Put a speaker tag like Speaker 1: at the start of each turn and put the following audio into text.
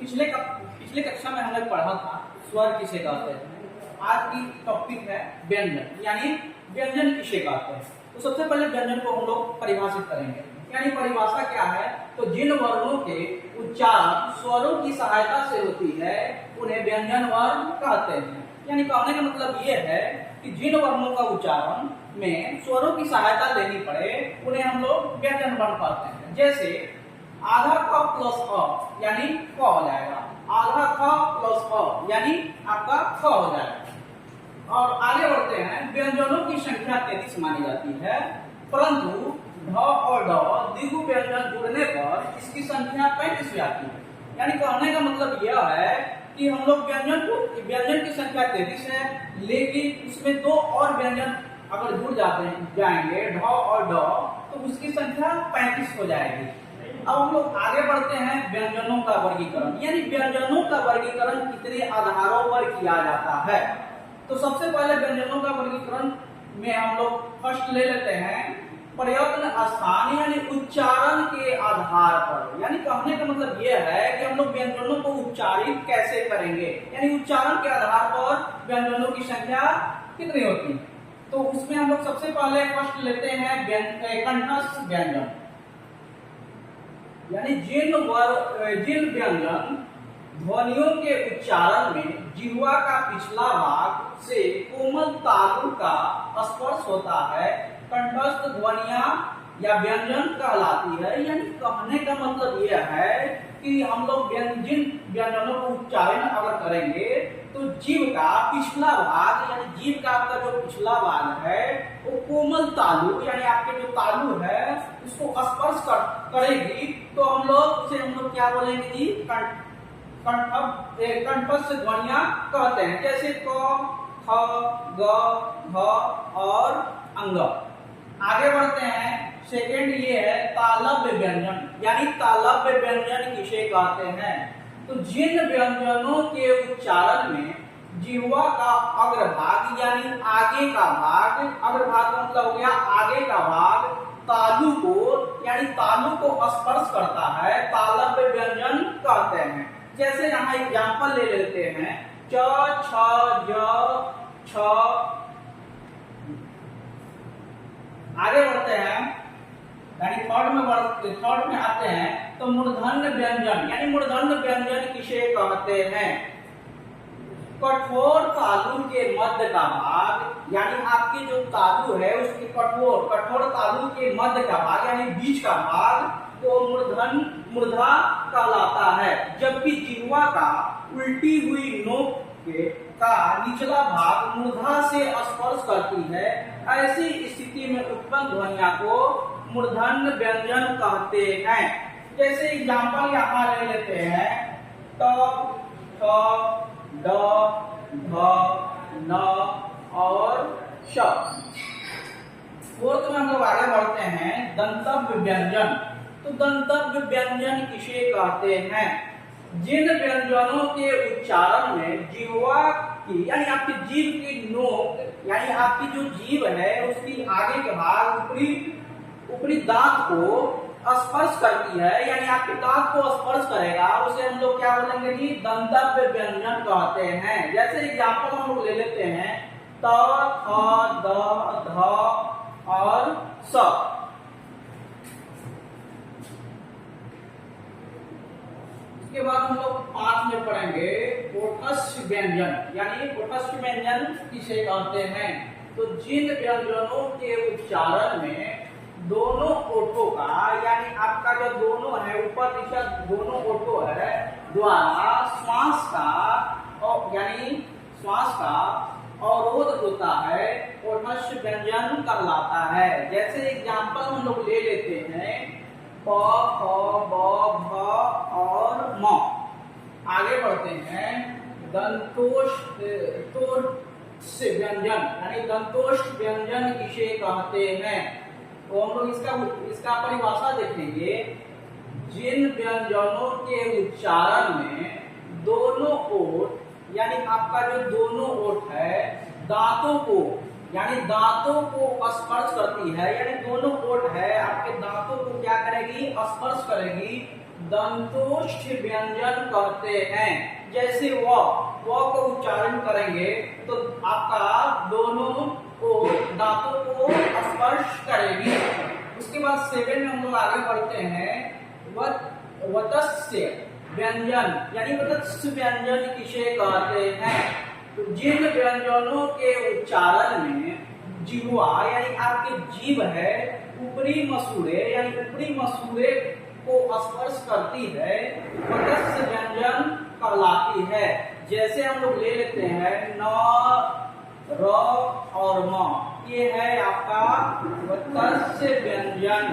Speaker 1: पिछले कक्षा में हमने पढ़ा था स्वर किसे कहते हैं। आज की टॉपिक है व्यंजन, यानी व्यंजन किसे कहते हैं। तो सबसे पहले व्यंजन को हम लोग परिभाषित करेंगे, यानी परिभाषा क्या है। तो जिन वर्णों के उच्चारण स्वरों की सहायता से होती है उन्हें व्यंजन वर्ण कहते हैं। यानी कहने का मतलब ये है कि जिन वर्णों का उच्चारण में स्वरों की सहायता लेनी पड़े उन्हें हम लोग व्यंजन वर्ण कहते हैं। जैसे आधा क प्लस अ यानी क हो जाएगा, आधा ख प्लस अ यानी आपका ख हो जाएगा। और आगे बढ़ते हैं, व्यंजनों की संख्या 33 मानी जाती है, परंतु ढ और ड द्विगु व्यंजन जुड़ने पर इसकी संख्या 35 आती है। यानी कहने का मतलब यह है कि हम लोग व्यंजन की संख्या 33 है, लेकिन उसमें दो और व्यंजन अगर जुड़ जाएंगे ढ और ड तो उसकी संख्या 35 हो जाएगी। अब हम लोग आगे बढ़ते हैं, व्यंजनों का वर्गीकरण, यानी व्यंजनों का वर्गीकरण कितने आधारों पर किया जाता है। तो सबसे पहले व्यंजनों का वर्गीकरण में हम लोग फर्स्ट ले लेते हैं प्रयत्न स्थान, यानी उच्चारण के आधार पर। यानी कहने का मतलब यह है कि हम लोग व्यंजनों को उच्चारित कैसे करेंगे, यानी उच्चारण के आधार पर व्यंजनों की संख्या कितनी होती है। तो उसमें हम लोग सबसे पहले फर्स्ट लेते हैं कंठस्थ व्यंजन, यानी जिन व्यंजन ध्वनियों के उच्चारण में जिह्वा का पिछला भाग से कोमल तालु का स्पर्श होता है, कंठस्थ ध्वनियां या व्यंजन कहलाती है। यानी कहने का मतलब यह है कि हम लोग जिन व्यंजनों को उच्चारण अगर करेंगे तो जीभ का पिछला भाग, यानी जीभ का आपका जो पिछला भाग है वो कोमल तालु, यानी आपके जो तालु है उसको स्पर्श करेगी, तो हम लोग क्या बोलेंगे जी, कंठस्थ ध्वनियां कहते हैं। जैसे क, ख, ग, घ और अंग। आगे बढ़ते हैं, सेकेंड ये है तालव्य व्यंजन, यानी तालव्य व्यंजन किसे कहते हैं। तो जिन व्यंजनों के उच्चारण में जिह्वा का अग्रभाग, यानी आगे का भाग, अग्रभाग का मतलब हो गया आगे का भाग, तालु को यानी तालु को स्पर्श करता है, तालव्य व्यंजन कहते हैं। जैसे यहाँ एग्जाम्पल ले लेते हैं, च, छ, ज, छ। आगे बढ़ते हैं, यानी थर्ड में आते हैं, तो मूर्धन्य व्यंजन, यानी मूर्धन्य व्यंजन किसे कहते हैं। कठोर तालु के मध्य का भाग, यानी आपकी जो तालु है उसके कठोर तालु के मध्य का भाग, यानी बीच का भाग को मूर्धा कहलाता है। जबकि जिह्वा का उल्टी हुई नोक का निचला भाग मूर्धा से स्पर्श करती है, ऐसी स्थिति में उत्पन्न ध्वनिया को मूर्धन्य व्यंजन कहते हैं। जैसे एग्जाम्पल यहाँ ले लेते हैं, ट, ठ, ड, ढ, न और श। फोर्थ में हम लोग आगे बढ़ते हैं, दंतव्य व्यंजन। तो दंतव्य व्यंजन किसे कहते हैं। जिन व्यंजनों के उच्चारण में जिह्वा की, यानी आपकी जीभ की नोक, यानी आपकी जो जीभ है उसकी आगे के भाग ऊपरी दांत को स्पर्श करती है, यानी आपके दांत को स्पर्श करेगा, उसे हम लोग क्या बोलेंगे जी, दंतव्य व्यंजन कहते हैं। जैसे एग्जाम्पल हम लोग ले लेते हैं, त, थ, द, ध और स। इसके बाद हम लोग 5 में पढ़ेंगे ओठस्थ व्यंजन, यानी ओठस्थ व्यंजन किसे कहते हैं। तो जिन व्यंजनों के उच्चारण में दोनों ओठों का, यानी आपका जो दोनों है ऊपर नीचे दोनों ओठों है द्वारा श्वास का अवरोध होता है, ओठस्थ व्यंजन कहलाता है। जैसे एग्जाम्पल हम लोग ले लेते हैं, प, फ, ब, भ और म। आगे बढ़ते हैं, दंतोष्ठ व्यंजन, यानी दंतोष्ठ व्यंजन किसे कहते हैं। तो हम लोग इसका परिभाषा देखेंगे, जिन व्यंजनों के उच्चारण में दोनों ओठ, यानी आपका जो दोनों ओठ है दांतों को, यानी दांतों को स्पर्श करती है, यानी दोनों ओठ है आपके दांतों को क्या करेगी, स्पर्श करेगी, दंतुष्ठ व्यंजन कहते हैं। जैसे व को उच्चारण करेंगे तो आपका दोनों को दांतों को स्पर्श करेगी। उसके बाद 7 में हम लोग आगे बढ़ते हैं। वत्स्य व्यंजन यानी वत्स्य व्यंजन किसे कहते हैं? तो जिन व्यंजनों के उच्चारण में जिह्वा यानी आपके जीभ है ऊपरी मसूड़े यानी ऊपरी मसूड़े को स्पर्श करती है वत्स्य व्यंजन कहलाती है। जैसे हम लोग ले लेते हैं न, र और म, ये है आपका वत्स्य व्यंजन।